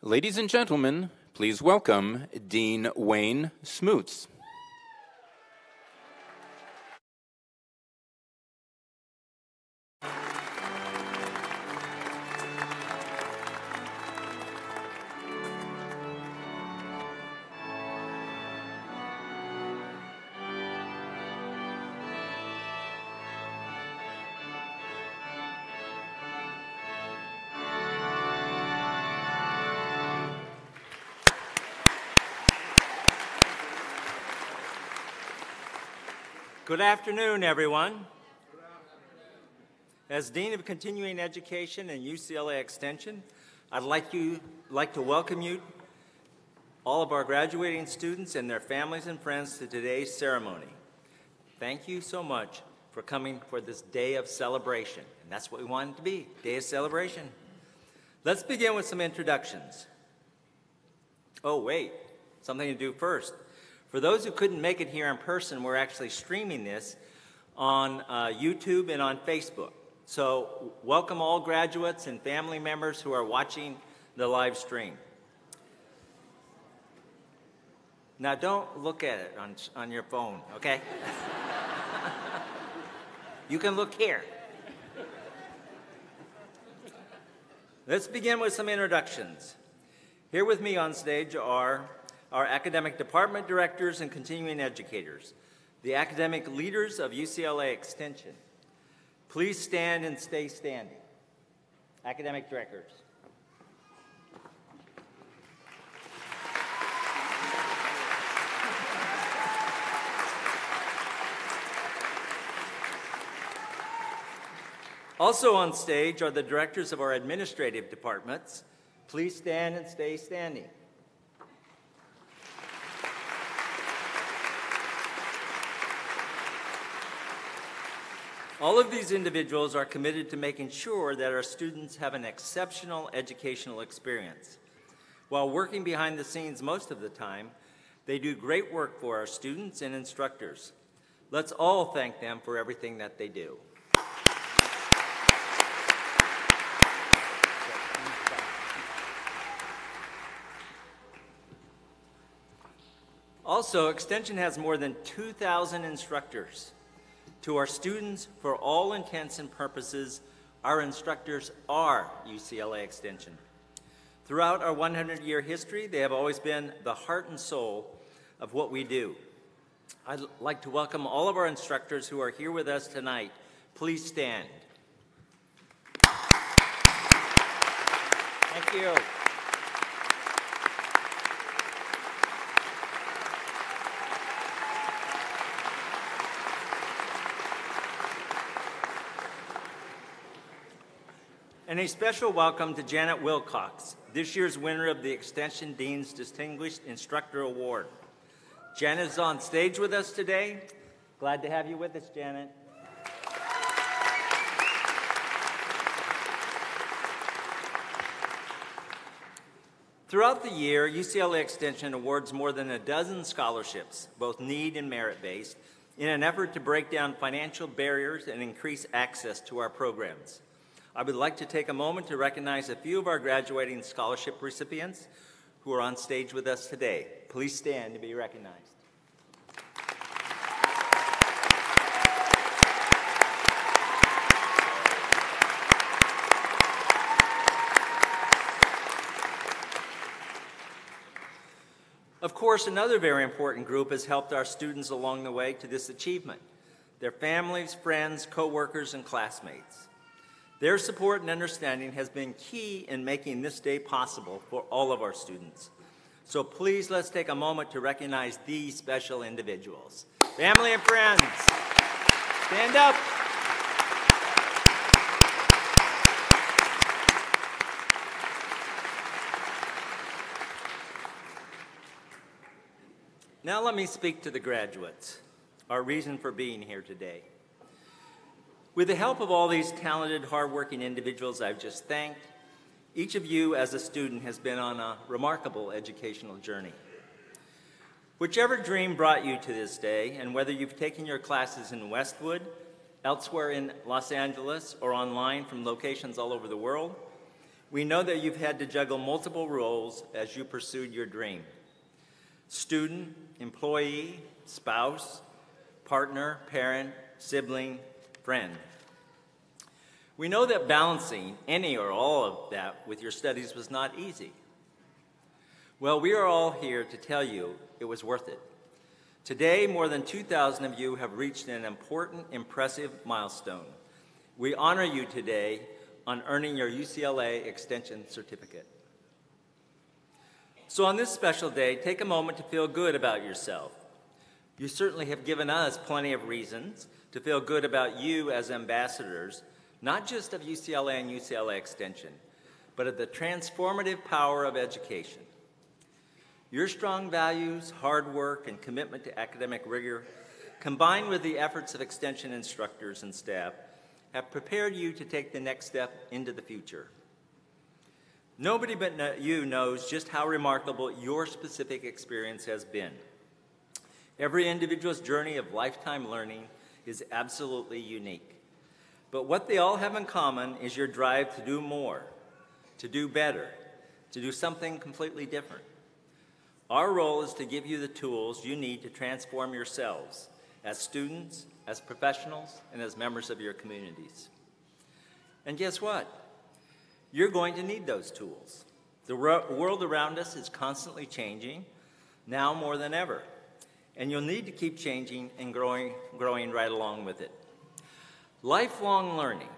Ladies and gentlemen, please welcome Dean Wayne Smoots. Good afternoon, everyone. As Dean of Continuing Education and UCLA Extension, I'd like to welcome you, all of our graduating students and their families and friends, to today's ceremony. Thank you so much for coming for this day of celebration. And that's what we want it to be, day of celebration. Let's begin with some introductions. Oh, wait, something to do first. For those who couldn't make it here in person, we're actually streaming this on YouTube and on Facebook. So welcome all graduates and family members who are watching the live stream. Now don't look at it on your phone, okay? You can look here. Let's begin with some introductions. Here with me on stage are our academic department directors and continuing educators, the academic leaders of UCLA Extension. Please stand and stay standing. Academic directors. Also on stage are the directors of our administrative departments. Please stand and stay standing. All of these individuals are committed to making sure that our students have an exceptional educational experience. While working behind the scenes most of the time, they do great work for our students and instructors. Let's all thank them for everything that they do. Also, Extension has more than 2,000 instructors. To our students, for all intents and purposes, our instructors are UCLA Extension. Throughout our 100-year history, they have always been the heart and soul of what we do. I'd like to welcome all of our instructors who are here with us tonight. Please stand. Thank you. And a special welcome to Janet Wilcox, this year's winner of the Extension Dean's Distinguished Instructor Award. Janet is on stage with us today. Glad to have you with us, Janet. Throughout the year, UCLA Extension awards more than a dozen scholarships, both need and merit-based, in an effort to break down financial barriers and increase access to our programs. I would like to take a moment to recognize a few of our graduating scholarship recipients who are on stage with us today. Please stand to be recognized. Of course, another very important group has helped our students along the way to this achievement: their families, friends, co-workers, and classmates. Their support and understanding has been key in making this day possible for all of our students. So please, let's take a moment to recognize these special individuals. Family and friends, stand up. Now let me speak to the graduates, our reason for being here today. With the help of all these talented, hardworking individuals I've just thanked, each of you as a student has been on a remarkable educational journey. Whichever dream brought you to this day, and whether you've taken your classes in Westwood, elsewhere in Los Angeles, or online from locations all over the world, We know that you've had to juggle multiple roles as you pursued your dream. Student, employee, spouse, partner, parent, sibling, friend. We know that balancing any or all of that with your studies was not easy. Well, we are all here to tell you it was worth it. Today, more than 2,000 of you have reached an important, impressive milestone. We honor you today on earning your UCLA Extension Certificate. So on this special day, take a moment to feel good about yourself. You certainly have given us plenty of reasons to feel good about you as ambassadors, not just of UCLA and UCLA Extension, but of the transformative power of education. Your strong values, hard work, and commitment to academic rigor, combined with the efforts of Extension instructors and staff, have prepared you to take the next step into the future. Nobody but you knows just how remarkable your specific experience has been. Every individual's journey of lifetime learning is absolutely unique. But what they all have in common is your drive to do more, to do better, to do something completely different. Our role is to give you the tools you need to transform yourselves as students, as professionals, and as members of your communities. And guess what? You're going to need those tools. The world around us is constantly changing, now more than ever. And you'll need to keep changing and growing right along with it. Lifelong learning.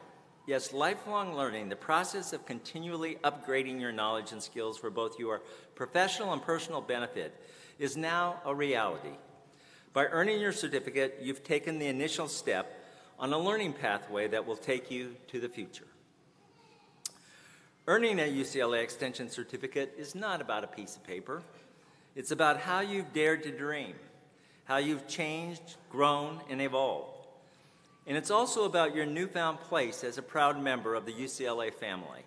Yes, lifelong learning, the process of continually upgrading your knowledge and skills for both your professional and personal benefit, is now a reality. By earning your certificate, you've taken the initial step on a learning pathway that will take you to the future. Earning a UCLA Extension certificate is not about a piece of paper. It's about how you've dared to dream, how you've changed, grown, and evolved. And it's also about your newfound place as a proud member of the UCLA family,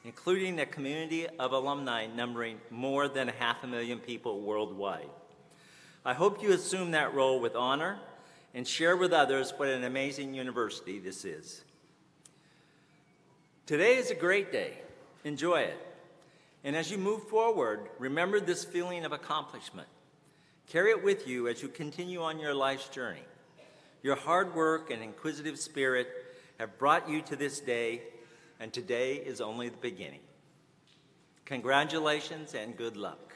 including a community of alumni numbering more than 500,000 people worldwide. I hope you assume that role with honor and share with others what an amazing university this is. Today is a great day. Enjoy it. And as you move forward, remember this feeling of accomplishment. Carry it with you as you continue on your life's journey. Your hard work and inquisitive spirit have brought you to this day, and today is only the beginning. Congratulations and good luck.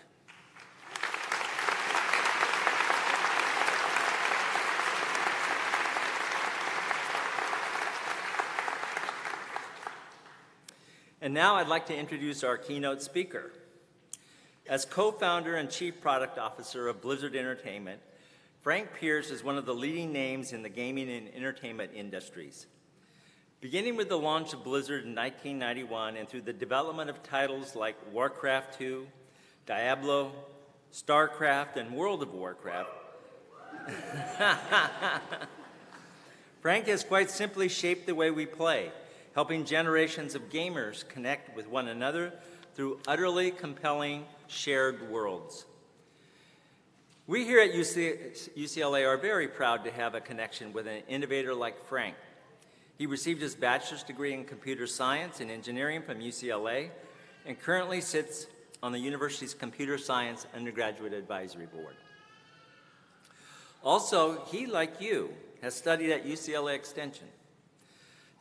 And now I'd like to introduce our keynote speaker. As co-founder and chief product officer of Blizzard Entertainment, Frank Pierce is one of the leading names in the gaming and entertainment industries. Beginning with the launch of Blizzard in 1991 and through the development of titles like Warcraft II, Diablo, StarCraft, and World of Warcraft, Frank has quite simply shaped the way we play, helping generations of gamers connect with one another through utterly compelling shared worlds. We here at UCLA are very proud to have a connection with an innovator like Frank. He received his bachelor's degree in computer science and engineering from UCLA and currently sits on the university's Computer Science Undergraduate Advisory Board. Also, he, like you, has studied at UCLA Extension.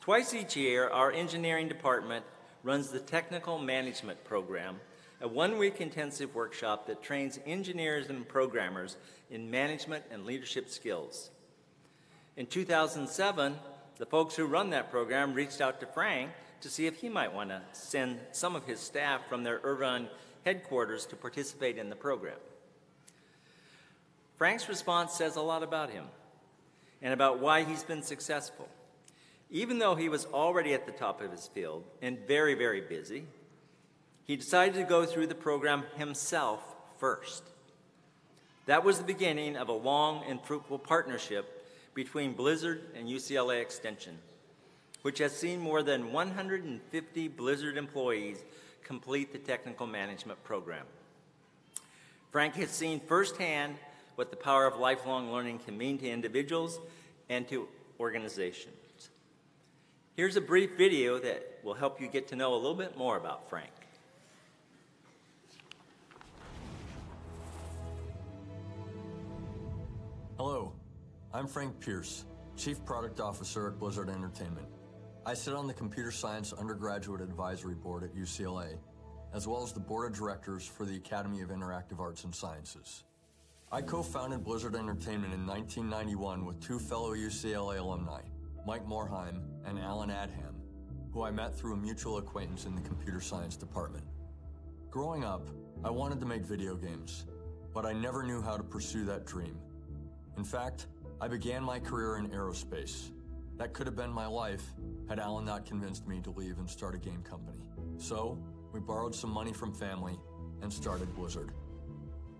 Twice each year, our engineering department runs the Technical Management Program, a one-week intensive workshop that trains engineers and programmers in management and leadership skills. In 2007, the folks who run that program reached out to Frank to see if he might want to send some of his staff from their Irvine headquarters to participate in the program. Frank's response says a lot about him and about why he's been successful. Even though he was already at the top of his field and very, very busy, he decided to go through the program himself first. That was the beginning of a long and fruitful partnership between Blizzard and UCLA Extension, which has seen more than 150 Blizzard employees complete the technical management program. Frank has seen firsthand what the power of lifelong learning can mean to individuals and to organizations. Here's a brief video that will help you get to know a little bit more about Frank. Hello, I'm Frank Pierce, Chief Product Officer at Blizzard Entertainment. I sit on the Computer Science Undergraduate Advisory Board at UCLA, as well as the Board of Directors for the Academy of Interactive Arts and Sciences. I co-founded Blizzard Entertainment in 1991 with two fellow UCLA alumni, Mike Morheim and Alan Adham, who I met through a mutual acquaintance in the computer science department. Growing up, I wanted to make video games, but I never knew how to pursue that dream. In fact, I began my career in aerospace. That could have been my life had Alan not convinced me to leave and start a game company. So, we borrowed some money from family and started Blizzard.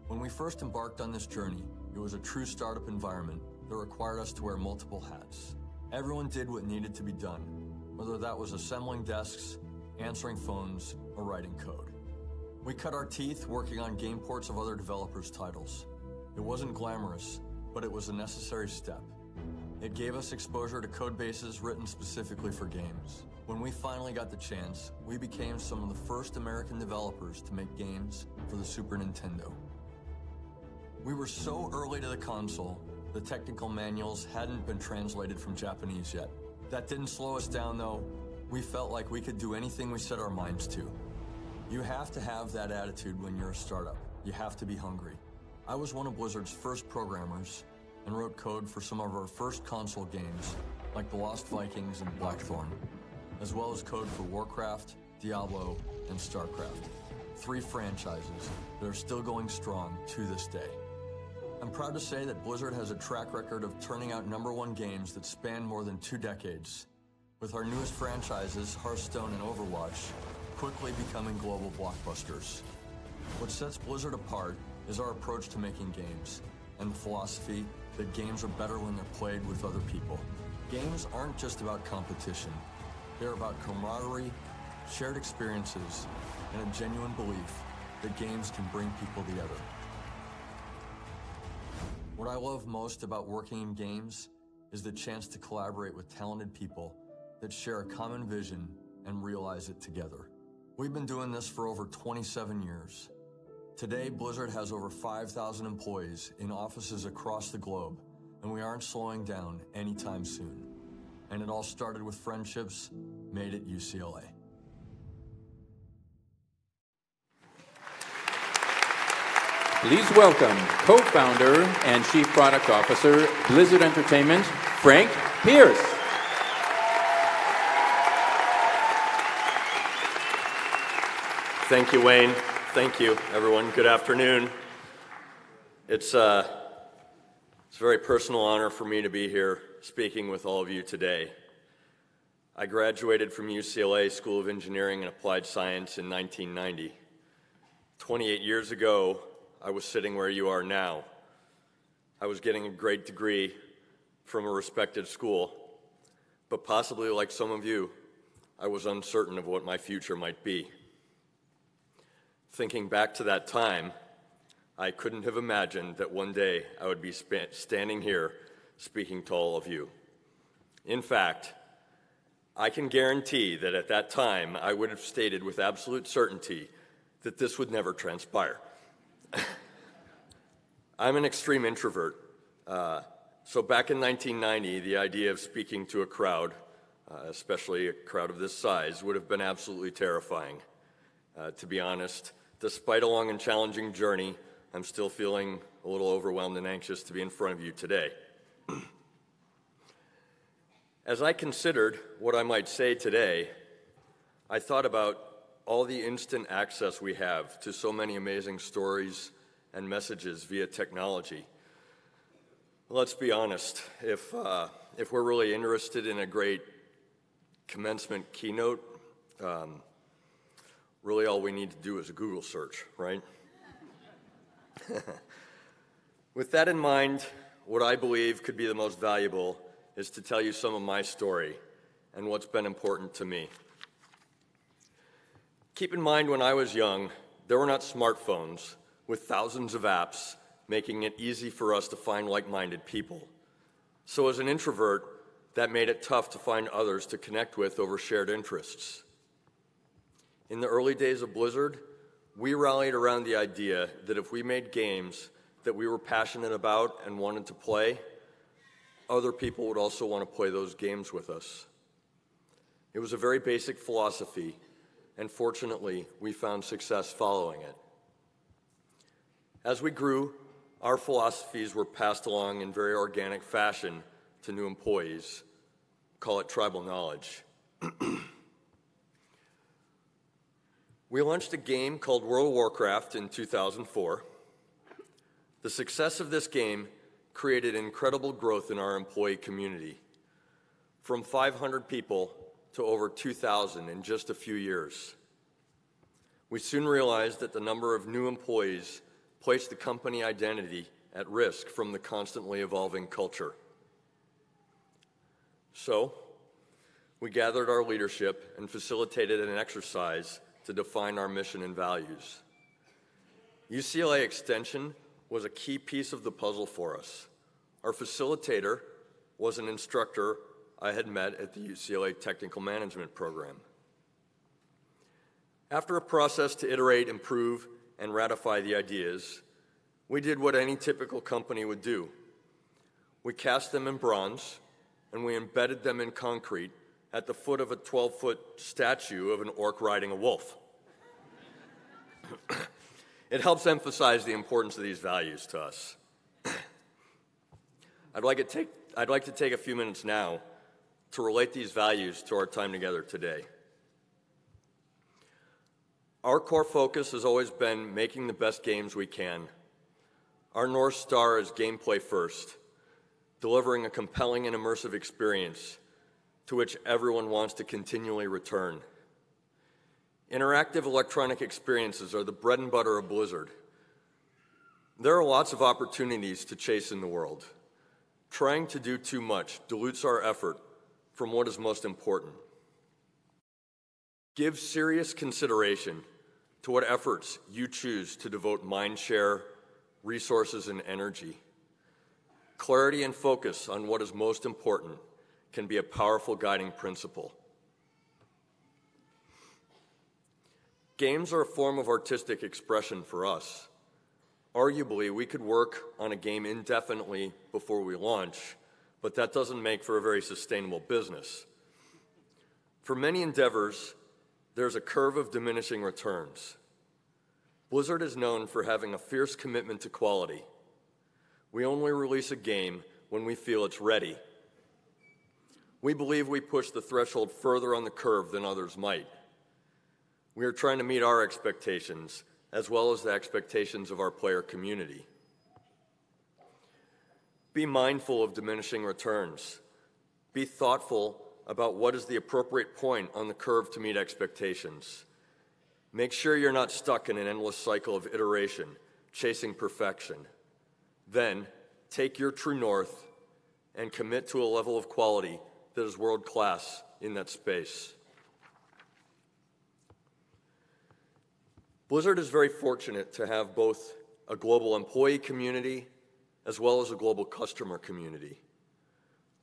When we first embarked on this journey, it was a true startup environment that required us to wear multiple hats. Everyone did what needed to be done, whether that was assembling desks, answering phones, or writing code. We cut our teeth working on game ports of other developers' titles. It wasn't glamorous, but it was a necessary step. It gave us exposure to code bases written specifically for games. When we finally got the chance, we became some of the first American developers to make games for the Super Nintendo. We were so early to the console, the technical manuals hadn't been translated from Japanese yet. That didn't slow us down though. We felt like we could do anything we set our minds to. You have to have that attitude when you're a startup. You have to be hungry. I was one of Blizzard's first programmers and wrote code for some of our first console games, like The Lost Vikings and Blackthorn, as well as code for Warcraft, Diablo, and StarCraft. 3 franchises that are still going strong to this day. I'm proud to say that Blizzard has a track record of turning out #1 games that span more than 2 decades, with our newest franchises, Hearthstone and Overwatch, quickly becoming global blockbusters. What sets Blizzard apart is our approach to making games, and the philosophy that games are better when they're played with other people. Games aren't just about competition. They're about camaraderie, shared experiences, and a genuine belief that games can bring people together. What I love most about working in games is the chance to collaborate with talented people that share a common vision and realize it together. We've been doing this for over 27 years. Today, Blizzard has over 5,000 employees in offices across the globe, and we aren't slowing down anytime soon. And it all started with friendships made at UCLA. Please welcome co-founder and Chief Product Officer, Blizzard Entertainment, Frank Pierce. Thank you, Wayne. Thank you, everyone. Good afternoon. It's a very personal honor for me to be here speaking with all of you today. I graduated from UCLA School of Engineering and Applied Science in 1990. 28 years ago, I was sitting where you are now. I was getting a great degree from a respected school, but possibly like some of you, I was uncertain of what my future might be. Thinking back to that time, I couldn't have imagined that one day I would be standing here speaking to all of you. In fact, I can guarantee that at that time I would have stated with absolute certainty that this would never transpire. I'm an extreme introvert. So back in 1990, the idea of speaking to a crowd, especially a crowd of this size, would have been absolutely terrifying. To be honest, despite a long and challenging journey, I'm still feeling a little overwhelmed and anxious to be in front of you today. As I considered what I might say today, I thought about all the instant access we have to so many amazing stories and messages via technology. Let's be honest, if we're really interested in a great commencement keynote, really all we need to do is a Google search, right? With that in mind, what I believe could be the most valuable is to tell you some of my story and what's been important to me. Keep in mind, when I was young, there were not smartphones with thousands of apps making it easy for us to find like-minded people. So as an introvert, that made it tough to find others to connect with over shared interests. In the early days of Blizzard, we rallied around the idea that if we made games that we were passionate about and wanted to play, other people would also want to play those games with us. It was a very basic philosophy, and fortunately, we found success following it. As we grew, our philosophies were passed along in very organic fashion to new employees. Call it tribal knowledge. We launched a game called World of Warcraft in 2004. The success of this game created incredible growth in our employee community, from 500 people to over 2,000 in just a few years. We soon realized that the number of new employees placed the company identity at risk from the constantly evolving culture. So, we gathered our leadership and facilitated an exercise to define our mission and values. UCLA Extension was a key piece of the puzzle for us. Our facilitator was an instructor I had met at the UCLA Technical Management program. After a process to iterate, improve, and ratify the ideas, we did what any typical company would do. We cast them in bronze, and we embedded them in concrete at the foot of a 12-foot statue of an orc riding a wolf. It helps emphasize the importance of these values to us. I'd like to take a few minutes now to relate these values to our time together today. Our core focus has always been making the best games we can. Our North Star is gameplay first, delivering a compelling and immersive experience to which everyone wants to continually return. Interactive electronic experiences are the bread and butter of Blizzard. There are lots of opportunities to chase in the world. Trying to do too much dilutes our effort from what is most important. Give serious consideration to what efforts you choose to devote mind share, resources, and energy. Clarity and focus on what is most important can be a powerful guiding principle. Games are a form of artistic expression for us. Arguably, we could work on a game indefinitely before we launch, but that doesn't make for a very sustainable business. For many endeavors, there's a curve of diminishing returns. Blizzard is known for having a fierce commitment to quality. We only release a game when we feel it's ready. We believe we push the threshold further on the curve than others might. We are trying to meet our expectations, as well as the expectations of our player community. Be mindful of diminishing returns. Be thoughtful about what is the appropriate point on the curve to meet expectations. Make sure you're not stuck in an endless cycle of iteration, chasing perfection. Then, take your true north and commit to a level of quality that is world-class in that space. Blizzard is very fortunate to have both a global employee community as well as a global customer community.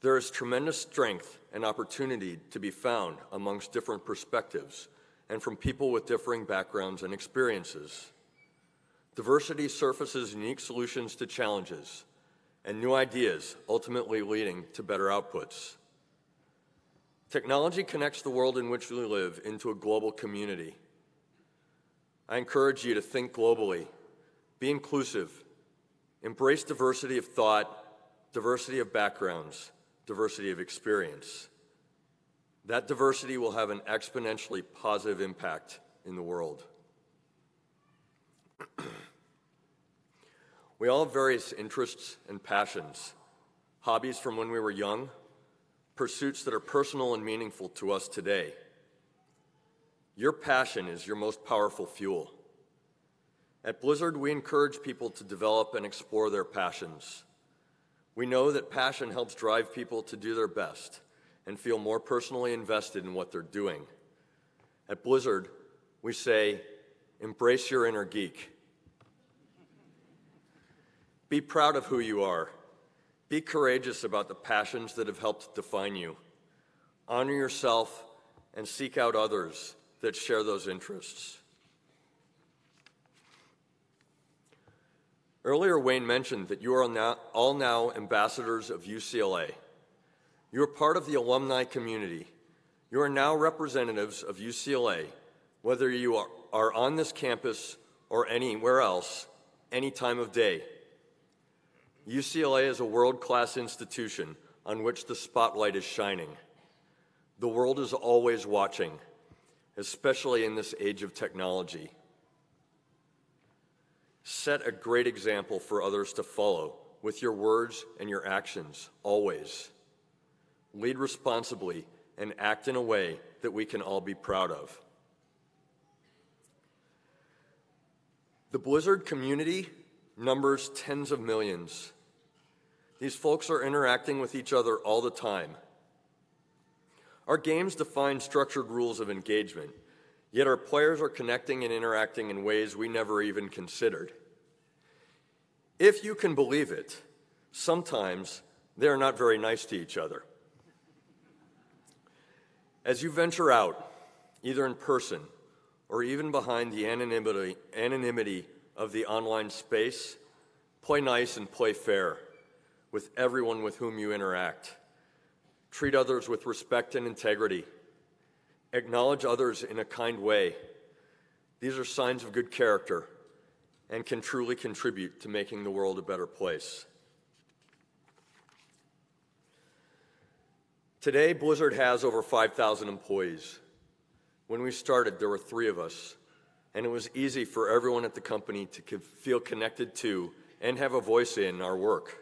There is tremendous strength and opportunity to be found amongst different perspectives and from people with differing backgrounds and experiences. Diversity surfaces unique solutions to challenges and new ideas, ultimately leading to better outputs. Technology connects the world in which we live into a global community. I encourage you to think globally, be inclusive, embrace diversity of thought, diversity of backgrounds, diversity of experience. That diversity will have an exponentially positive impact in the world. We all have various interests and passions, hobbies from when we were young, pursuits that are personal and meaningful to us today. Your passion is your most powerful fuel. At Blizzard, we encourage people to develop and explore their passions. We know that passion helps drive people to do their best and feel more personally invested in what they're doing. At Blizzard, we say, embrace your inner geek. Be proud of who you are. Be courageous about the passions that have helped define you. Honor yourself and seek out others that share those interests. Earlier, Wayne mentioned that you are all now ambassadors of UCLA. You are part of the alumni community. You are now representatives of UCLA, whether you are on this campus or anywhere else, any time of day. UCLA is a world-class institution on which the spotlight is shining. The world is always watching, especially in this age of technology. Set a great example for others to follow with your words and your actions, always. Lead responsibly and act in a way that we can all be proud of. The Blizzard community numbers tens of millions. These folks are interacting with each other all the time. Our games define structured rules of engagement, yet our players are connecting and interacting in ways we never even considered. If you can believe it, sometimes they are not very nice to each other. As you venture out, either in person or even behind the anonymity of the online space, play nice and play fair with everyone with whom you interact. Treat others with respect and integrity. Acknowledge others in a kind way. These are signs of good character and can truly contribute to making the world a better place. Today, Blizzard has over 5,000 employees. When we started, there were 3 of us, and it was easy for everyone at the company to feel connected to and have a voice in our work.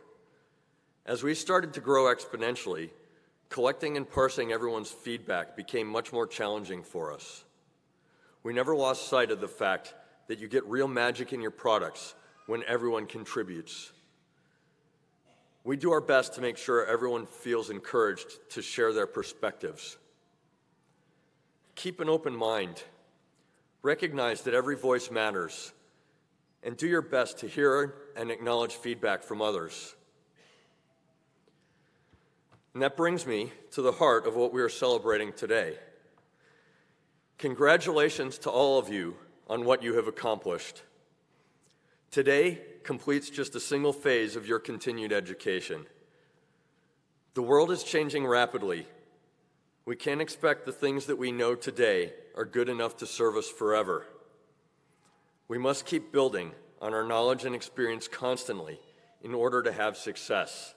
As we started to grow exponentially, collecting and parsing everyone's feedback became much more challenging for us. We never lost sight of the fact that you get real magic in your products when everyone contributes. We do our best to make sure everyone feels encouraged to share their perspectives. Keep an open mind. Recognize that every voice matters, and do your best to hear and acknowledge feedback from others. And that brings me to the heart of what we are celebrating today. Congratulations to all of you on what you have accomplished. Today completes just a single phase of your continued education. The world is changing rapidly. We can't expect the things that we know today are good enough to serve us forever. We must keep building on our knowledge and experience constantly in order to have success.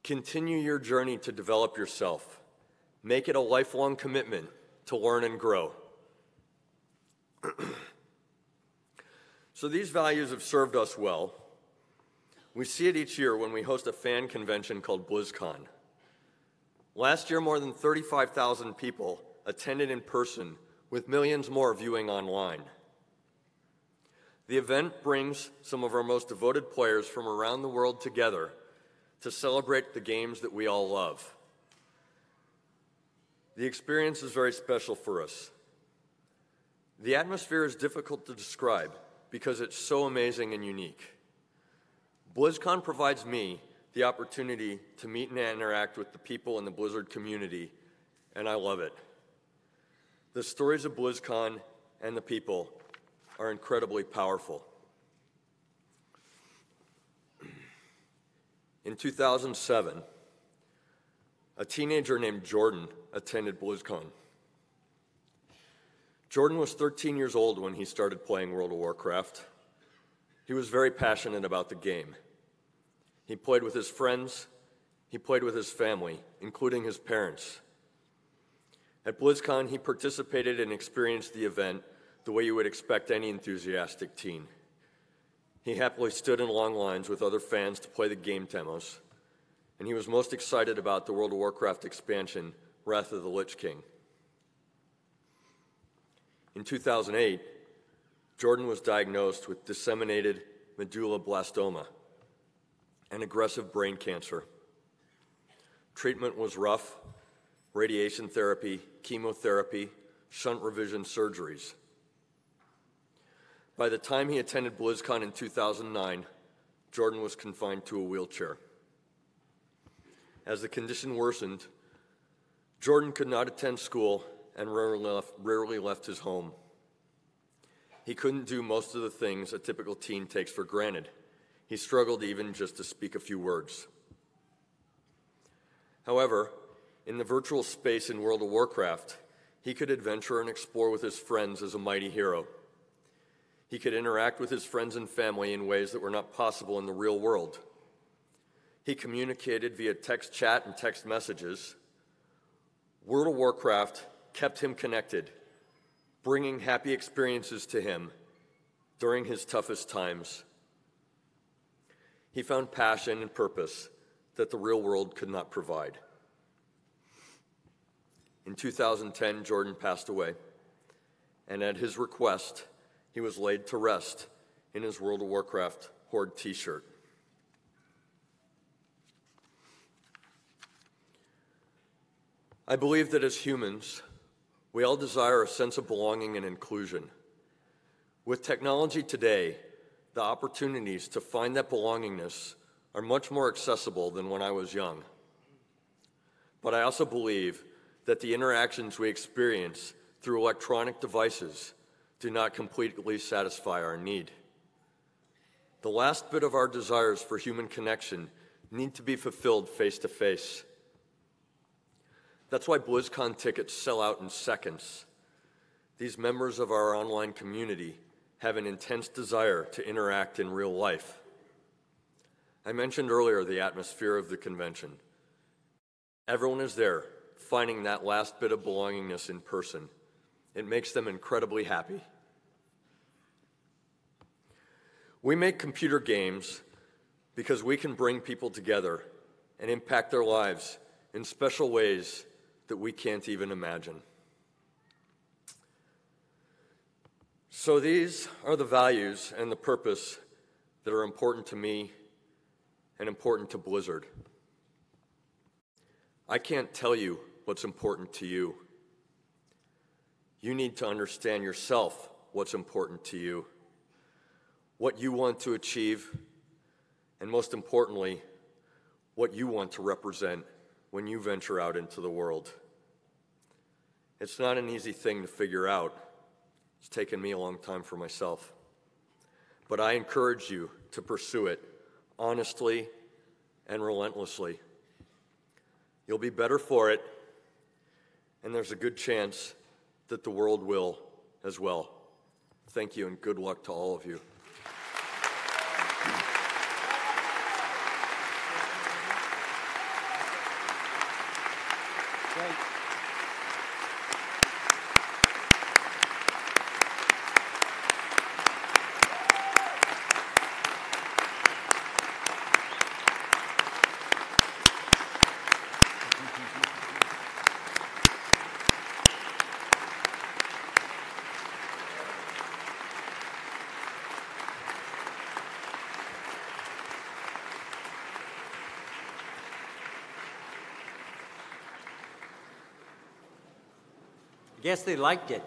Continue your journey to develop yourself. Make it a lifelong commitment to learn and grow. So these values have served us well. We see it each year when we host a fan convention called BlizzCon. Last year, more than 35,000 people attended in person, with millions more viewing online. The event brings some of our most devoted players from around the world together to celebrate the games that we all love. The experience is very special for us. The atmosphere is difficult to describe because it's so amazing and unique. BlizzCon provides me the opportunity to meet and interact with the people in the Blizzard community, and I love it. The stories of BlizzCon and the people are incredibly powerful. In 2007, a teenager named Jordan attended BlizzCon. Jordan was 13 years old when he started playing World of Warcraft. He was very passionate about the game. He played with his friends, he played with his family, including his parents. At BlizzCon, he participated and experienced the event the way you would expect any enthusiastic teen. He happily stood in long lines with other fans to play the game demos, and he was most excited about the World of Warcraft expansion, Wrath of the Lich King. In 2008, Jordan was diagnosed with disseminated medulloblastoma, an aggressive brain cancer. Treatment was rough: radiation therapy, chemotherapy, shunt revision surgeries. By the time he attended BlizzCon in 2009, Jordan was confined to a wheelchair. As the condition worsened, Jordan could not attend school and rarely left his home. He couldn't do most of the things a typical teen takes for granted. He struggled even just to speak a few words. However, in the virtual space in World of Warcraft, he could adventure and explore with his friends as a mighty hero. He could interact with his friends and family in ways that were not possible in the real world. He communicated via text chat and text messages. World of Warcraft kept him connected, bringing happy experiences to him during his toughest times. He found passion and purpose that the real world could not provide. In 2010, Jordan passed away, and at his request, he was laid to rest in his World of Warcraft Horde t-shirt. I believe that as humans, we all desire a sense of belonging and inclusion. With technology today, the opportunities to find that belongingness are much more accessible than when I was young. But I also believe that the interactions we experience through electronic devices do not completely satisfy our need. The last bit of our desires for human connection need to be fulfilled face to face. That's why BlizzCon tickets sell out in seconds. These members of our online community have an intense desire to interact in real life. I mentioned earlier the atmosphere of the convention. Everyone is there, finding that last bit of belongingness in person. It makes them incredibly happy. We make computer games because we can bring people together and impact their lives in special ways that we can't even imagine. So these are the values and the purpose that are important to me and important to Blizzard. I can't tell you what's important to you. You need to understand yourself what's important to you, what you want to achieve, and most importantly, what you want to represent when you venture out into the world. It's not an easy thing to figure out. It's taken me a long time for myself. But I encourage you to pursue it honestly and relentlessly. You'll be better for it, and there's a good chance that the world will as well. Thank you, and good luck to all of you. Great. Guess they liked it.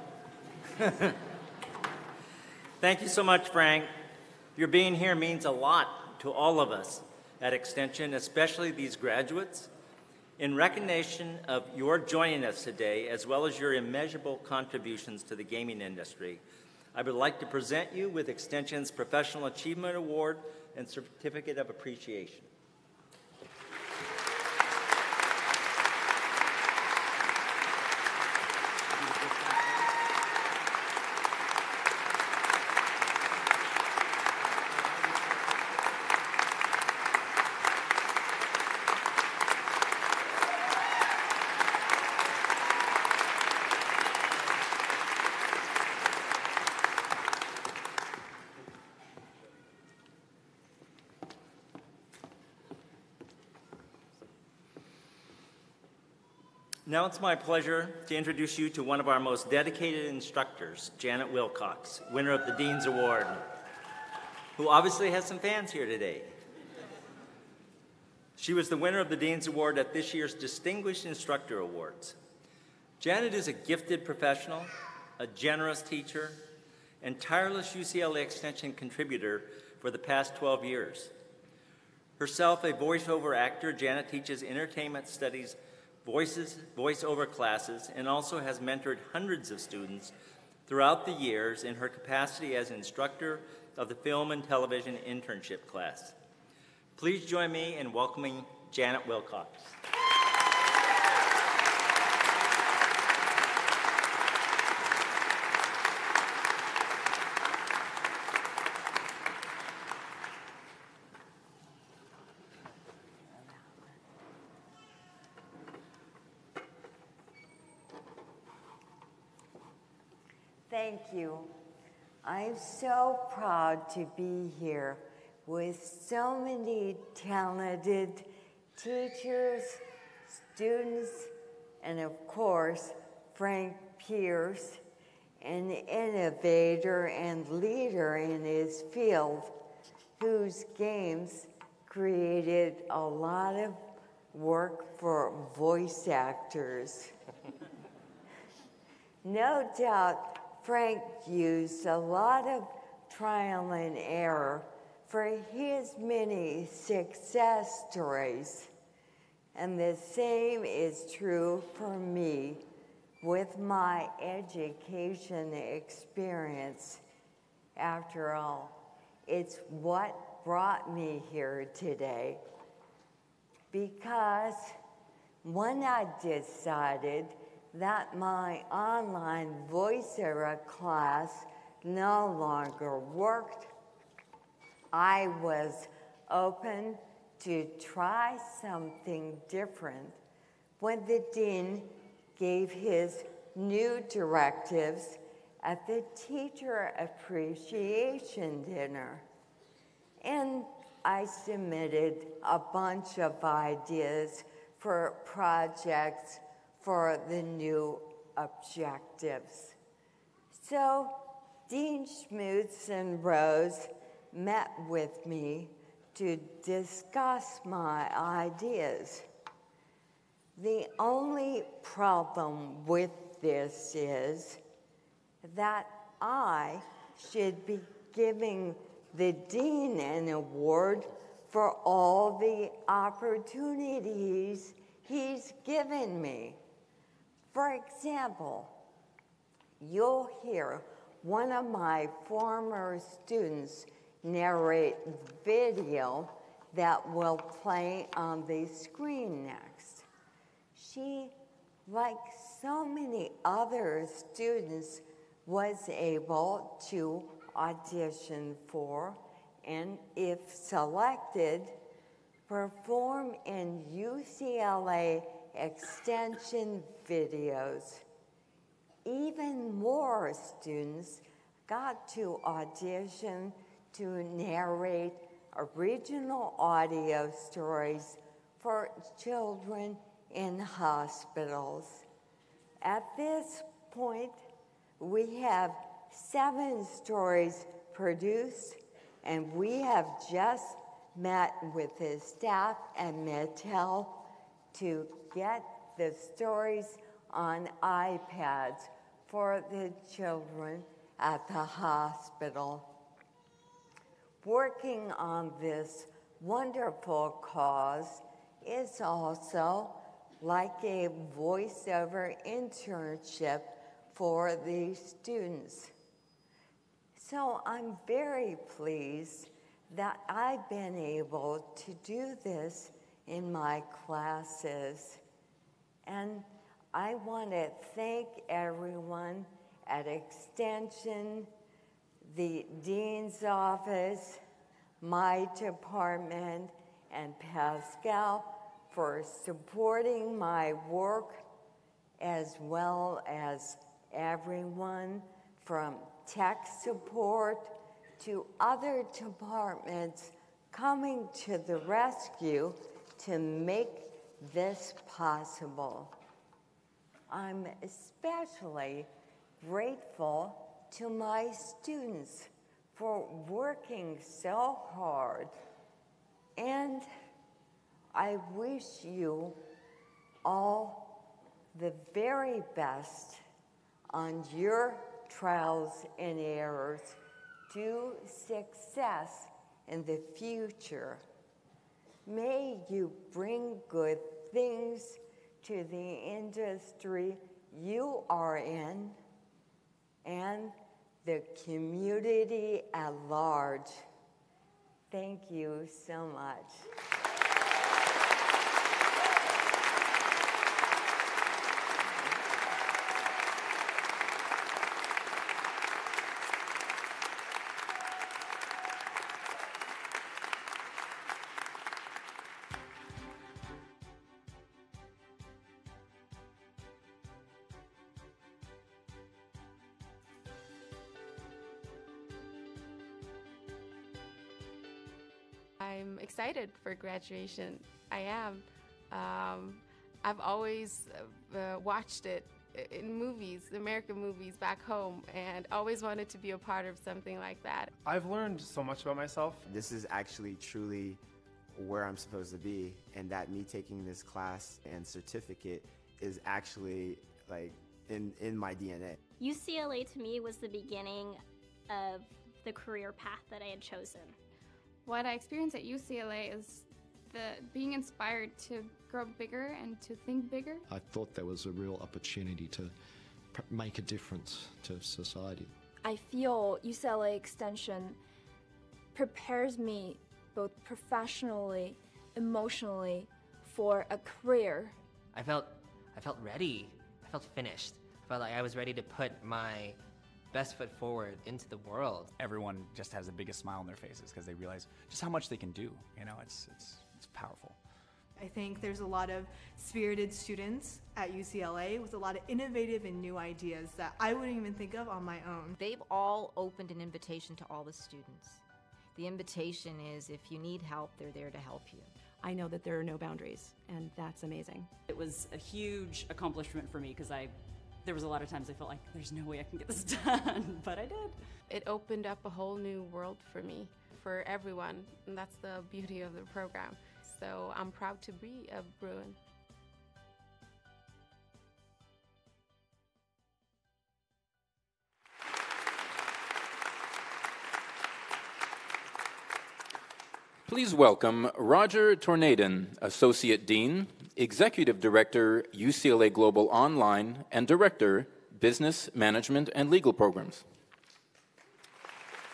Thank you so much, Frank. Your being here means a lot to all of us at Extension, especially these graduates. In recognition of your joining us today, as well as your immeasurable contributions to the gaming industry, I would like to present you with Extension's Professional Achievement Award and Certificate of Appreciation. Now it's my pleasure to introduce you to one of our most dedicated instructors, Janet Wilcox, winner of the Dean's Award, who obviously has some fans here today. She was the winner of the Dean's Award at this year's Distinguished Instructor Awards. Janet is a gifted professional, a generous teacher, and tireless UCLA Extension contributor for the past 12 years. Herself a voiceover actor, Janet teaches entertainment studies voiceover classes and also has mentored hundreds of students throughout the years in her capacity as instructor of the Film and Television Internship class. Please join me in welcoming Janet Wilcox. Thank you. I'm so proud to be here with so many talented teachers, students, and of course, Frank Pierce, an innovator and leader in his field, whose games created a lot of work for voice actors. No doubt, Frank used a lot of trial and error for his many success stories. And the same is true for me with my education experience. After all, it's what brought me here today. Because when I decided that my online voiceover class no longer worked, I was open to try something different when the dean gave his new directives at the Teacher Appreciation Dinner. And I submitted a bunch of ideas for projects for the new objectives. So Dean Schmutz and Rose met with me to discuss my ideas. The only problem with this is that I should be giving the dean an award for all the opportunities he's given me. For example, you'll hear one of my former students narrate the video that will play on the screen next. She, like so many other students, was able to audition for, and if selected, perform in UCLA extension videos. Even more students got to audition to narrate original audio stories for children in hospitals. At this point, we have 7 stories produced, and we have just met with the staff at Mattel to get the stories on iPads for the children at the hospital. Working on this wonderful cause is also like a voiceover internship for the students. So I'm very pleased that I've been able to do this in my classes. And I want to thank everyone at Extension, the Dean's Office, my department, and Pascal for supporting my work, as well as everyone from tech support to other departments coming to the rescue to make this possible. I'm especially grateful to my students for working so hard, and I wish you all the very best on your trials and errors to success in the future. May you bring good things to the industry you are in and the community at large. Thank you so much. I'm excited for graduation. I am. I've always watched it in movies, American movies back home, and always wanted to be a part of something like that. I've learned so much about myself. This is actually truly where I'm supposed to be, and that me taking this class and certificate is actually like in my DNA. UCLA to me was the beginning of the career path that I had chosen. What I experienced at UCLA is being inspired to grow bigger and to think bigger. I thought there was a real opportunity to make a difference to society. I feel UCLA Extension prepares me both professionally, emotionally, for a career. I felt ready. I felt finished. I felt like I was ready to put my best foot forward into the world. Everyone just has the biggest smile on their faces because they realize just how much they can do. You know, it's powerful. I think there's a lot of spirited students at UCLA with a lot of innovative and new ideas that I wouldn't even think of on my own. They've all opened an invitation to all the students. The invitation is, if you need help, they're there to help you. I know that there are no boundaries, and that's amazing. It was a huge accomplishment for me because there was a lot of times I felt like there's no way I can get this done, but I did. It opened up a whole new world for me, for everyone, and that's the beauty of the program. So I'm proud to be a Bruin. Please welcome Roger Tornadin, Associate Dean, Executive Director, UCLA Global Online, and Director, Business Management and Legal Programs.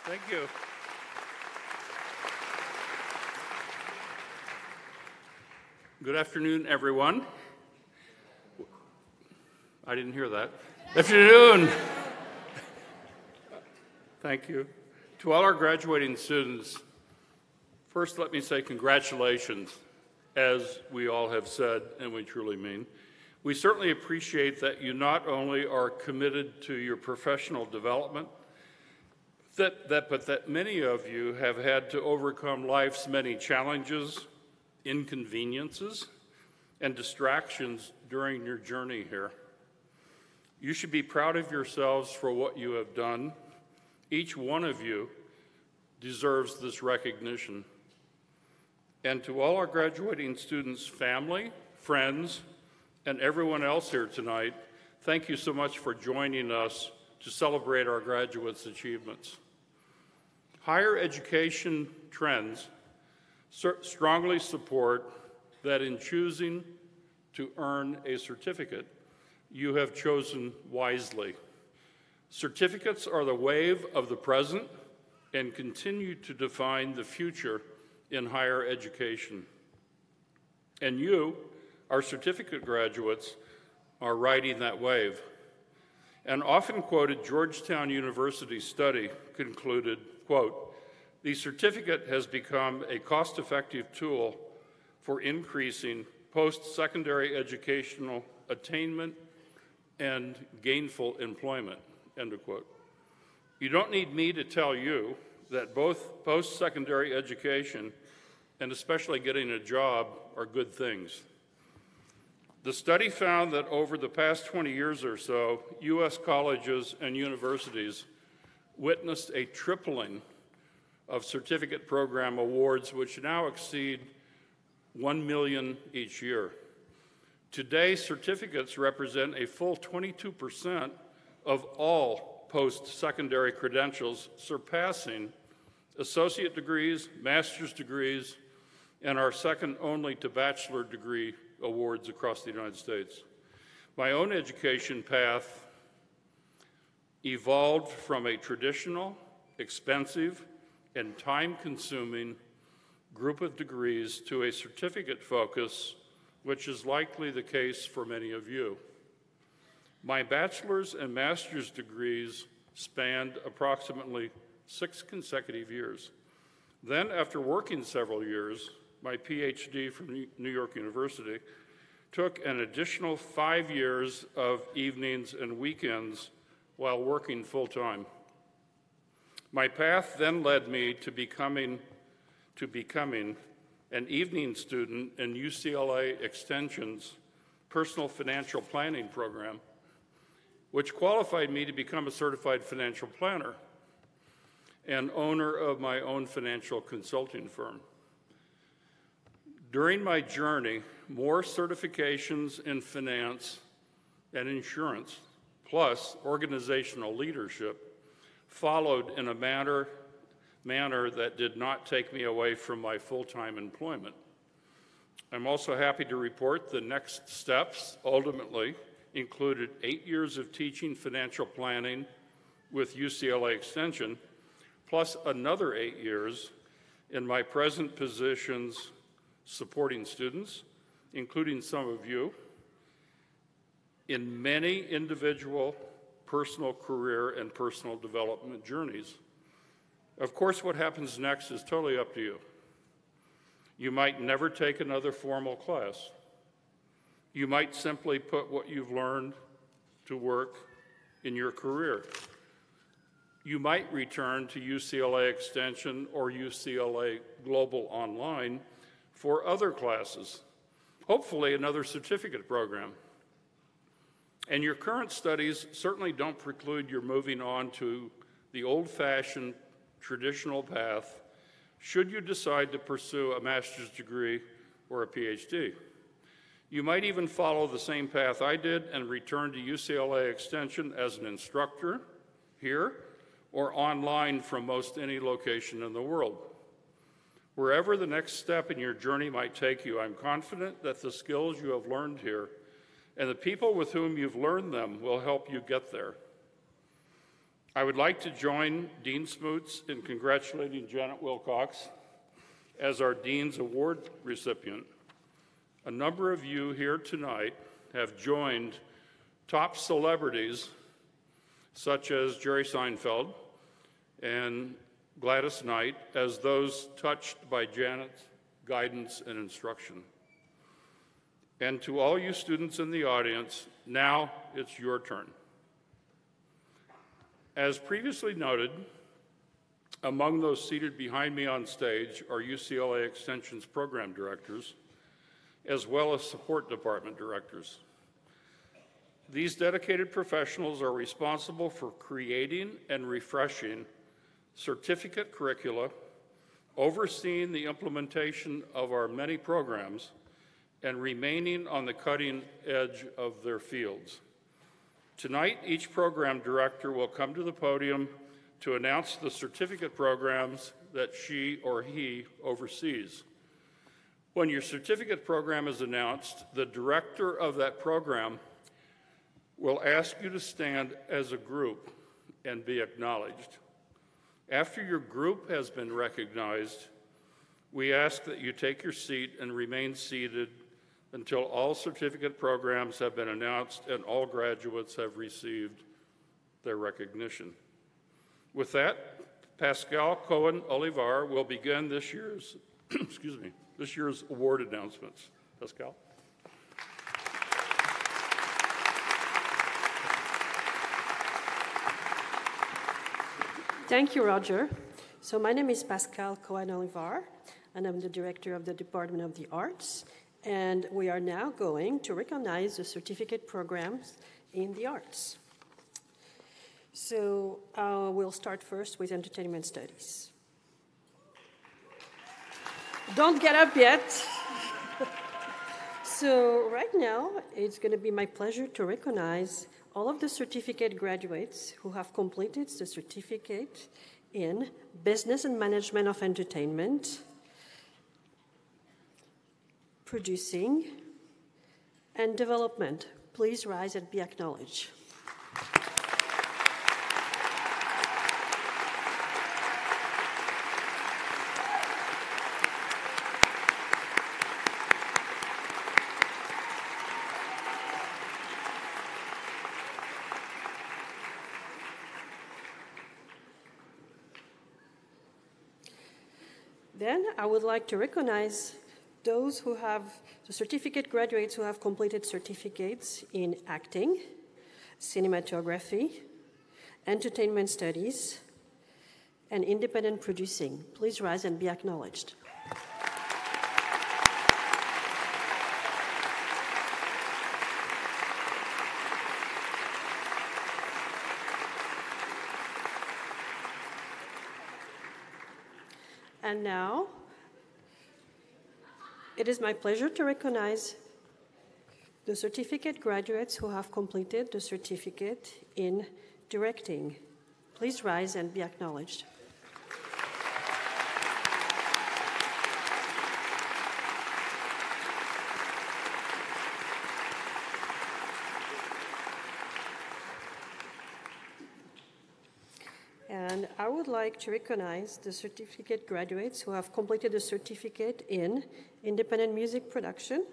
Thank you. Good afternoon, everyone. I didn't hear that. Afternoon. Thank you. To all our graduating students, first let me say congratulations, as we all have said, and we truly mean. We certainly appreciate that you not only are committed to your professional development, but that many of you have had to overcome life's many challenges, inconveniences, and distractions during your journey here. You should be proud of yourselves for what you have done. Each one of you deserves this recognition. And to all our graduating students' family, friends, and everyone else here tonight, thank you so much for joining us to celebrate our graduates' achievements. Higher education trends strongly support that in choosing to earn a certificate, you have chosen wisely. Certificates are the wave of the present and continue to define the future in higher education. And you, our certificate graduates, are riding that wave. An often quoted Georgetown University study concluded, quote, "The certificate has become a cost-effective tool for increasing post-secondary educational attainment and gainful employment," end of quote. You don't need me to tell you that both post-secondary education and especially getting a job are good things. The study found that over the past 20 years or so, U.S. colleges and universities witnessed a tripling of certificate program awards, which now exceed 1 million each year. Today, certificates represent a full 22% of all post-secondary credentials, surpassing associate degrees, master's degrees, and are second only to bachelor degree awards across the United States. My own education path evolved from a traditional, expensive, and time-consuming group of degrees to a certificate focus, which is likely the case for many of you. My bachelor's and master's degrees spanned approximately 6 consecutive years. Then, after working several years, my PhD from New York University took an additional 5 years of evenings and weekends while working full-time. My path then led me to becoming an evening student in UCLA Extension's Personal Financial Planning program, which qualified me to become a certified financial planner and owner of my own financial consulting firm. During my journey, more certifications in finance and insurance, plus organizational leadership, followed in a manner that did not take me away from my full-time employment. I'm also happy to report the next steps ultimately included 8 years of teaching financial planning with UCLA Extension, plus another 8 years in my present positions supporting students, including some of you, in many individual personal career and personal development journeys. Of course, what happens next is totally up to you. You might never take another formal class. You might simply put what you've learned to work in your career. You might return to UCLA Extension or UCLA Global Online for other classes, hopefully another certificate program. And your current studies certainly don't preclude your moving on to the old-fashioned traditional path should you decide to pursue a master's degree or a PhD. You might even follow the same path I did and return to UCLA Extension as an instructor here or online from most any location in the world. Wherever the next step in your journey might take you, I'm confident that the skills you have learned here and the people with whom you've learned them will help you get there. I would like to join Dean Smoots in congratulating Janet Wilcox as our Dean's Award recipient. A number of you here tonight have joined top celebrities such as Jerry Seinfeld and Gladys Knight as those touched by Janet's guidance and instruction. And to all you students in the audience, now it's your turn. As previously noted, among those seated behind me on stage are UCLA Extension's program directors, as well as support department directors. These dedicated professionals are responsible for creating and refreshing certificate curricula, overseeing the implementation of our many programs, and remaining on the cutting edge of their fields. Tonight, each program director will come to the podium to announce the certificate programs that she or he oversees. When your certificate program is announced, the director of that program will ask you to stand as a group and be acknowledged. After your group has been recognized, we ask that you take your seat and remain seated until all certificate programs have been announced and all graduates have received their recognition. With that, Pascal Cohen Olivar will begin this year's, this year's award announcements. Pascal. Thank you, Roger. So my name is Pascal Cohen Olivar, and I'm the director of the Department of the Arts. And we are now going to recognize the certificate programs in the arts. So we'll start first with entertainment studies. Don't get up yet. So right now, it's going to be my pleasure to recognize all of the certificate graduates who have completed the certificate in Business and Management of Entertainment, Producing, and development. Please rise and be acknowledged. Then I would like to recognize those who have the certificate graduates who have completed certificates in acting, cinematography, entertainment studies, and independent producing. Please rise and be acknowledged. And now, it is my pleasure to recognize the certificate graduates who have completed the certificate in directing. Please rise and be acknowledged. And I would like to recognize the certificate graduates who have completed a certificate in independent music production,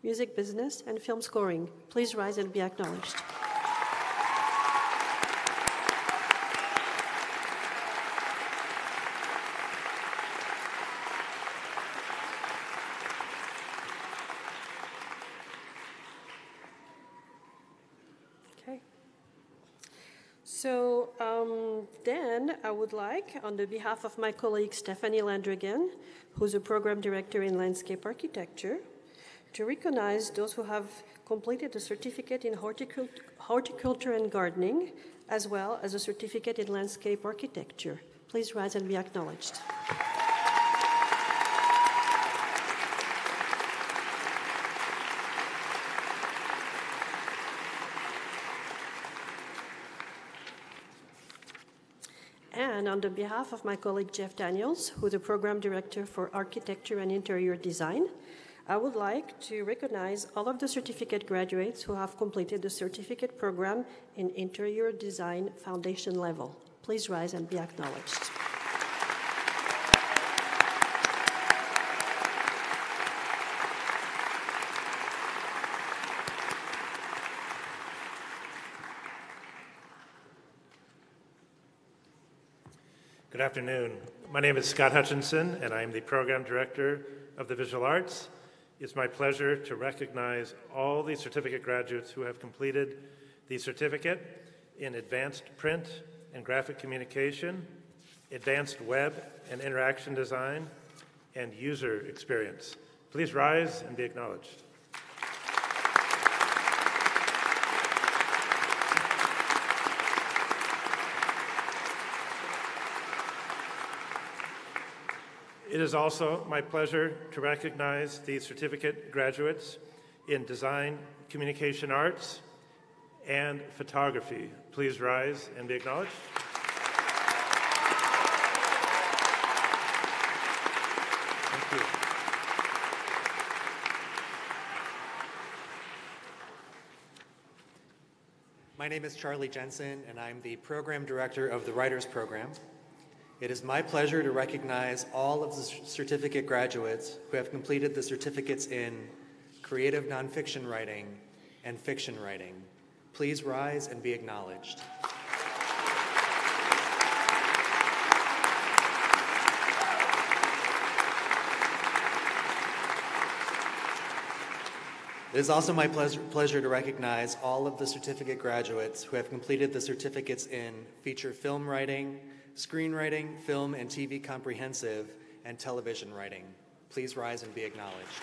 music business, and film scoring. Please rise and be acknowledged. Okay. So then I would like, on the behalf of my colleague Stephanie Landrigan, who's a program director in landscape architecture, to recognize those who have completed a certificate in horticulture and gardening, as well as a certificate in landscape architecture. Please rise and be acknowledged. And on the behalf of my colleague Jeff Daniels, who's the program director for architecture and interior design, I would like to recognize all of the certificate graduates who have completed the certificate program in interior design foundation level. Please rise and be acknowledged. Good afternoon. My name is Scott Hutchinson, and I am the Program Director of the Visual Arts. It's my pleasure to recognize all the certificate graduates who have completed the certificate in Advanced Print and Graphic Communication, Advanced Web and Interaction Design, and User Experience. Please rise and be acknowledged. It is also my pleasure to recognize the certificate graduates in Design, Communication Arts, and Photography. Please rise and be acknowledged. Thank you. My name is Charlie Jensen, and I'm the Program Director of the Writers Program. It is my pleasure to recognize all of the certificate graduates who have completed the certificates in creative nonfiction writing and fiction writing. Please rise and be acknowledged. It is also my pleasure to recognize all of the certificate graduates who have completed the certificates in feature film writing, screenwriting, film and TV comprehensive, and television writing. Please rise and be acknowledged.